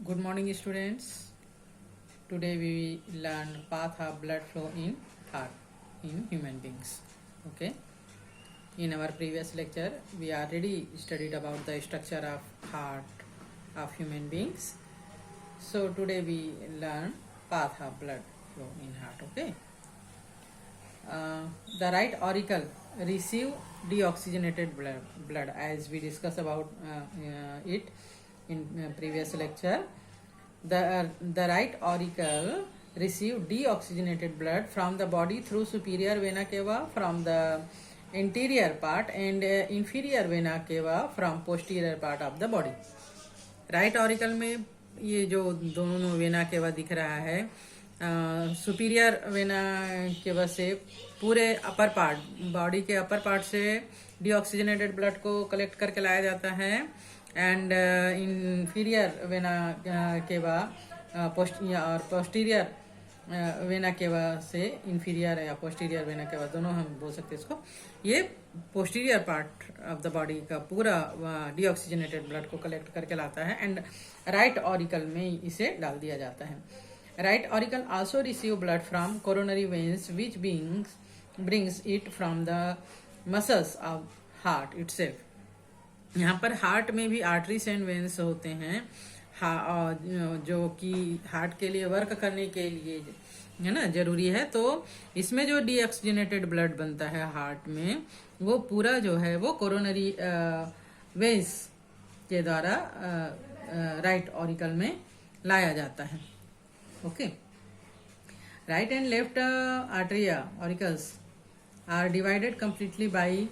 Good morning, students. Today we learn path of blood flow in heart in human beings. Okay. In our previous lecture, we already studied about the structure of heart of human beings. So today we learn path of blood flow in heart. Okay. The right auricle receive deoxygenated blood as we discussed about it in previous lecture. The right auricle receive deoxygenated blood from the body through superior vena cava from the anterior part and inferior vena cava from posterior part of the body. Right auricle में ये जो दोनों vena cava दिख रहा है, superior vena cava से पूरे upper part body के अपर पार्ट से डीऑक्सीजनेटेड ब्लड को कलेक्ट करके लाया जाता है एंड इंफीरियर वेना केवा और पोस्टीरियर वेना केवा से इंफीरियर या पोस्टीरियर वेना केवा दोनों हम बोल सकते हैं इसको, ये posterior part of the body का पूरा डीऑक्सीजनेटेड ब्लड को कलेक्ट करके लाता है एंड राइट ऑरिकल में इसे डाल दिया जाता है. Right auricle also receive blood from coronary veins which brings it from the muscles of heart itself. यहाँ पर हार्ट में भी आर्टरीज एंड वेन्स होते हैं जो कि हार्ट के लिए वर्क करने के लिए है ना जरूरी है. तो इसमें जो डीऑक्सीजनेटेड ब्लड बनता है हार्ट में वो पूरा जो है वो कोरोनरी वेन्स के द्वारा राइट ऑरिकल में लाया जाता है. Okay. Right and left atria auricles are divided completely by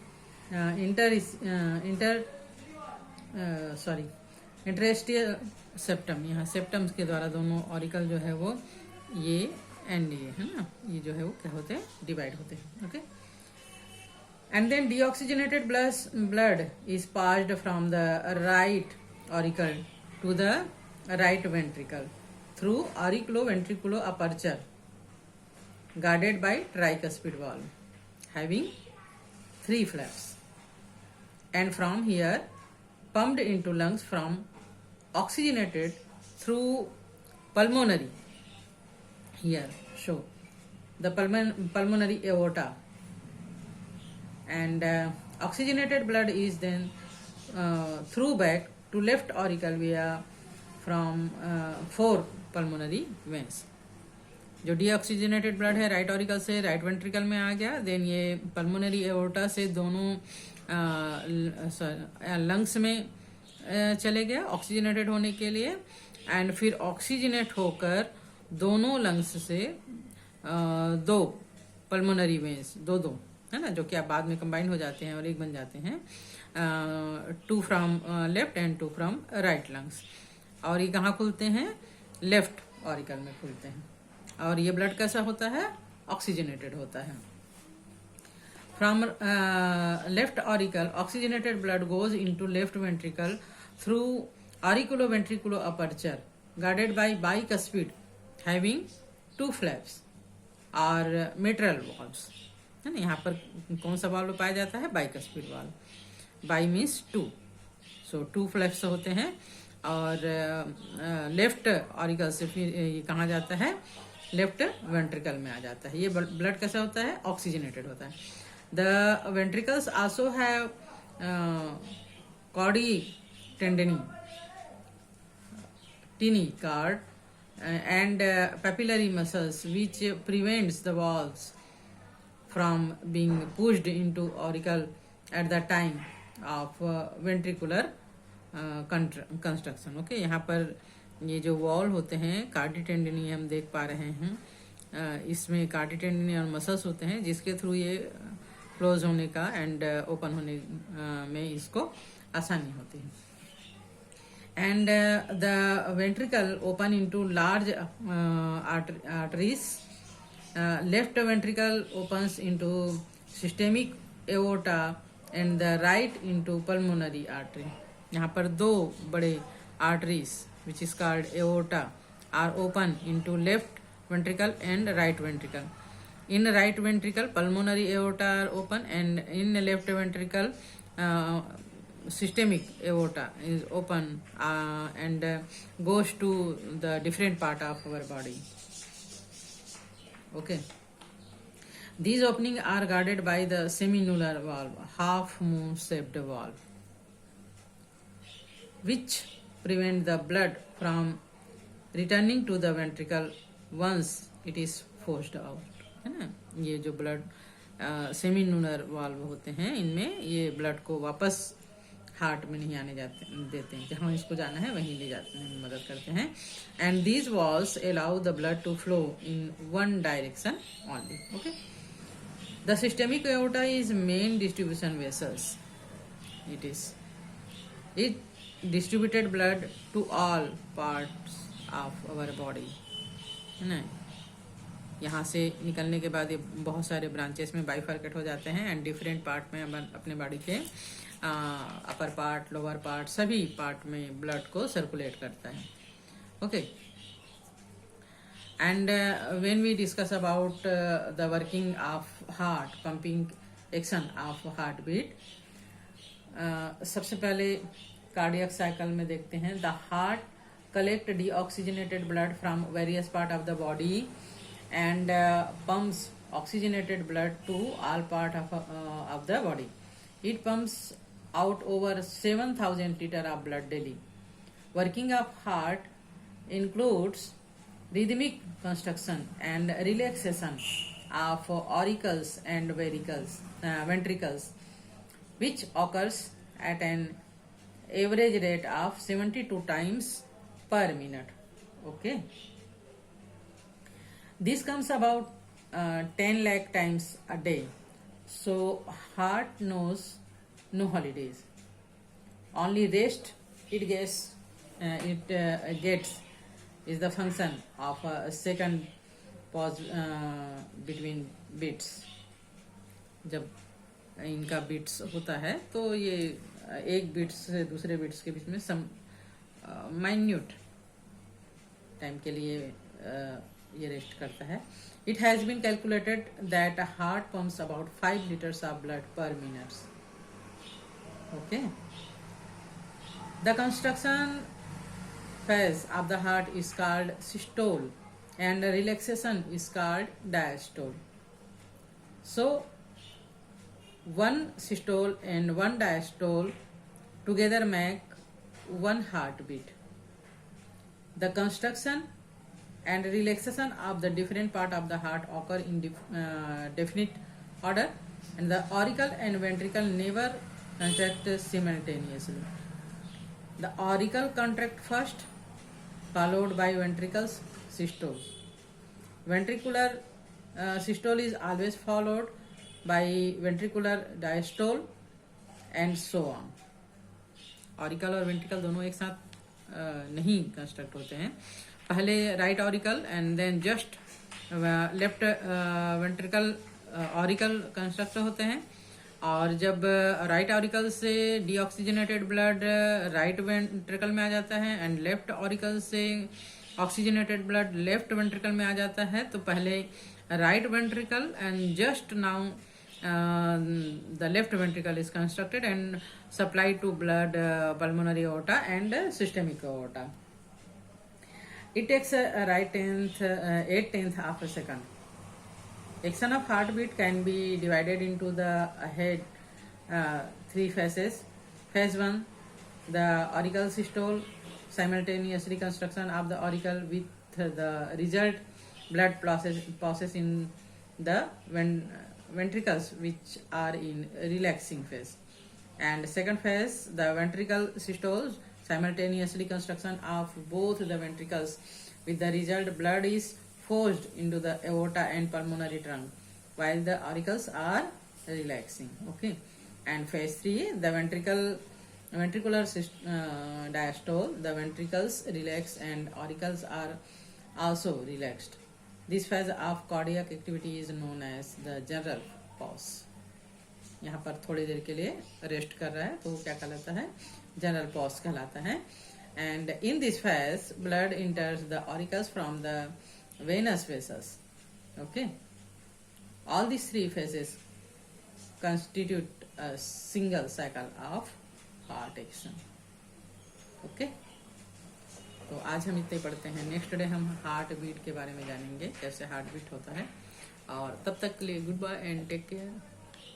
interatrial septum. यहाँ सेप्टम्स के द्वारा दोनों ऑरिकल जो है वो ये एंड ये है ना, ये जो है वो क्या होते हैं, डिवाइड होते हैं. Okay. And then deoxygenated blood is passed from the right auricle to the right ventricle through auriculo ventriculo aperture guarded by tricuspid valve having 3 flaps, and from here pumped into lungs from oxygenated through pulmonary. Here show the pulmonary aorta, and oxygenated blood is then through back to left auricle via from 4 pulmonary veins. जो deoxygenated blood है right auricle से right ventricle में आ गया, then ये pulmonary aorta से दोनों lungs में चले गया ऑक्सीजनेटेड होने के लिए, एंड फिर ऑक्सीजनेट होकर दोनों लंग्स से 2 पल्मोनरी वेन्स दो है ना, जो कि आप बाद में कंबाइन हो जाते हैं और एक बन जाते हैं, 2 from left and 2 from right lungs. और ये कहाँ खुलते हैं, लेफ्ट ऑरिकल में खुलते हैं. और ये ब्लड कैसा होता है, ऑक्सीजनेटेड होता है. From left auricle oxygenated blood goes into left ventricle through auriculo ventriculo aperture guarded by bicuspid having 2 flaps और मिट्रल वाल्व्स है ना. यहाँ पर कौन सा वाल्व पाया जाता है, bicuspid valve. By means 2, so 2 flaps होते हैं. और लेफ्ट ऑरिकल से फिर ये कहाँ जाता है, लेफ्ट वेंट्रिकल में आ जाता है. ये ब्लड कैसा होता है, ऑक्सीजनेटेड होता है. The ventricles also have chordae tendineae cord and papillary muscles which prevents the valves from being pushed into auricle at the time of ventricular construction. Okay, यहाँ पर ये जो वॉल होते हैं कार्डी टेंडिनी हम देख पा रहे हैं, इसमें कार्डी टेंडिनी और मसल्स होते हैं जिसके थ्रू ये क्लोज होने का एंड ओपन होने में इसको आसानी होती है. And the ventricle open into large arteries. Left ventricle opens into systemic aorta and the right into pulmonary artery. यहाँ पर 2 बड़े arteries which is called aorta are open into left ventricle and right ventricle. In right ventricle pulmonary aorta are open, and in left ventricle systemic aorta is open and goes to the different part of our body. Okay. These openings are guarded by the seminular valve, half moon shaped valve, which prevent the blood from returning to the ventricle once it is forced out. है ना, ये जो blood सेमिनुलर valve होते हैं, इनमें ये blood को वापस हार्ट में नहीं आने देते हैं, जहाँ इसको जाना है वहीं ले जाते हैं, मदद करते हैं. And these walls allow the blood to flow in one direction only. Okay. The systemic aorta is main distribution vessels. It distributed blood to all parts of our body. है ना, यहाँ से निकलने के बाद ये बहुत सारे ब्रांचेस में बाइफर्केट हो जाते हैं एंड डिफरेंट पार्ट में अपने बॉडी के अपर पार्ट, लोअर पार्ट, सभी पार्ट में ब्लड को सर्कुलेट करता है. Okay. And when we discuss about the working of heart, pumping action of heartbeat, सबसे पहले कार्डियक साइकिल में देखते हैं. The heart collect deoxygenated blood from various part of the body and pumps oxygenated blood to all part of the body. It pumps out over 7,000 liter of blood daily. Working of heart includes rhythmic construction and relaxation of auricles and ventricles, which occurs at an average rate of 72 times per minute. Okay. This comes about 10 lakh times a day. So heart knows no holidays. Only rest it gets is the function of a second pause between beats. जब इनका beats होता है तो ये एक beats से दूसरे beats के बीच में सम माइन्यूट टाइम के लिए ये रेस्ट करता है. It has been calculated that a heart pumps about 5 liters of blood per minute. Okay. The construction phase of the heart is called systole and relaxation is called diastole. So one systole and one diastole together make one heartbeat. The construction and relaxation of the different part of the heart occur in definite order, and the auricle and ventricle never contract simultaneously. The auricle contract first, followed by ventricles systole. Ventricular systole is always followed by ventricular diastole and so on. Auricle और ventricle दोनों एक साथ नहीं construct होते हैं. पहले right auricle and then just left ventricle auricle construct होते हैं. और जब राइट ऑरिकल से डीऑक्सीजनेटेड ब्लड राइट वेंट्रिकल में आ जाता है एंड लेफ्ट ऑरिकल से ऑक्सीजनेटेड ब्लड लेफ्ट वेंट्रिकल में आ जाता है, तो पहले right ventricle and just now the left ventricle is constructed and supplied to blood pulmonary aorta and systemic aorta. It takes right 8/10 of a second. Action of heartbeat can be divided into the head 3 phases. Phase 1, the auricle systole, simultaneous reconstruction of the auricle with the result blood process in the ventricles which are in relaxing phase. And second phase, the ventricle systoles, simultaneous reconstruction of both the ventricles with the result blood is forced into the aorta and pulmonary trunk while the auricles are relaxing. Okay. And phase 3, the ventricular diastole, the ventricles relax and auricles are also relaxed. This phase of cardiac activity is known as the general pause. यहाँ पर थोड़ी देर के लिए rest कर रहा है तो वो क्या कहलाता है, जनरल पॉज कहलाता है. And in this phase blood enters the auricles from the venous vessels. Okay. All this 3 phases constitute a single cycle of heart action. Okay, तो आज हम इतने पढ़ते हैं। नेक्स्ट डे हम हार्ट बीट के बारे में जानेंगे, कैसे हार्ट बीट होता है। और तब तक के लिए goodbye and take care.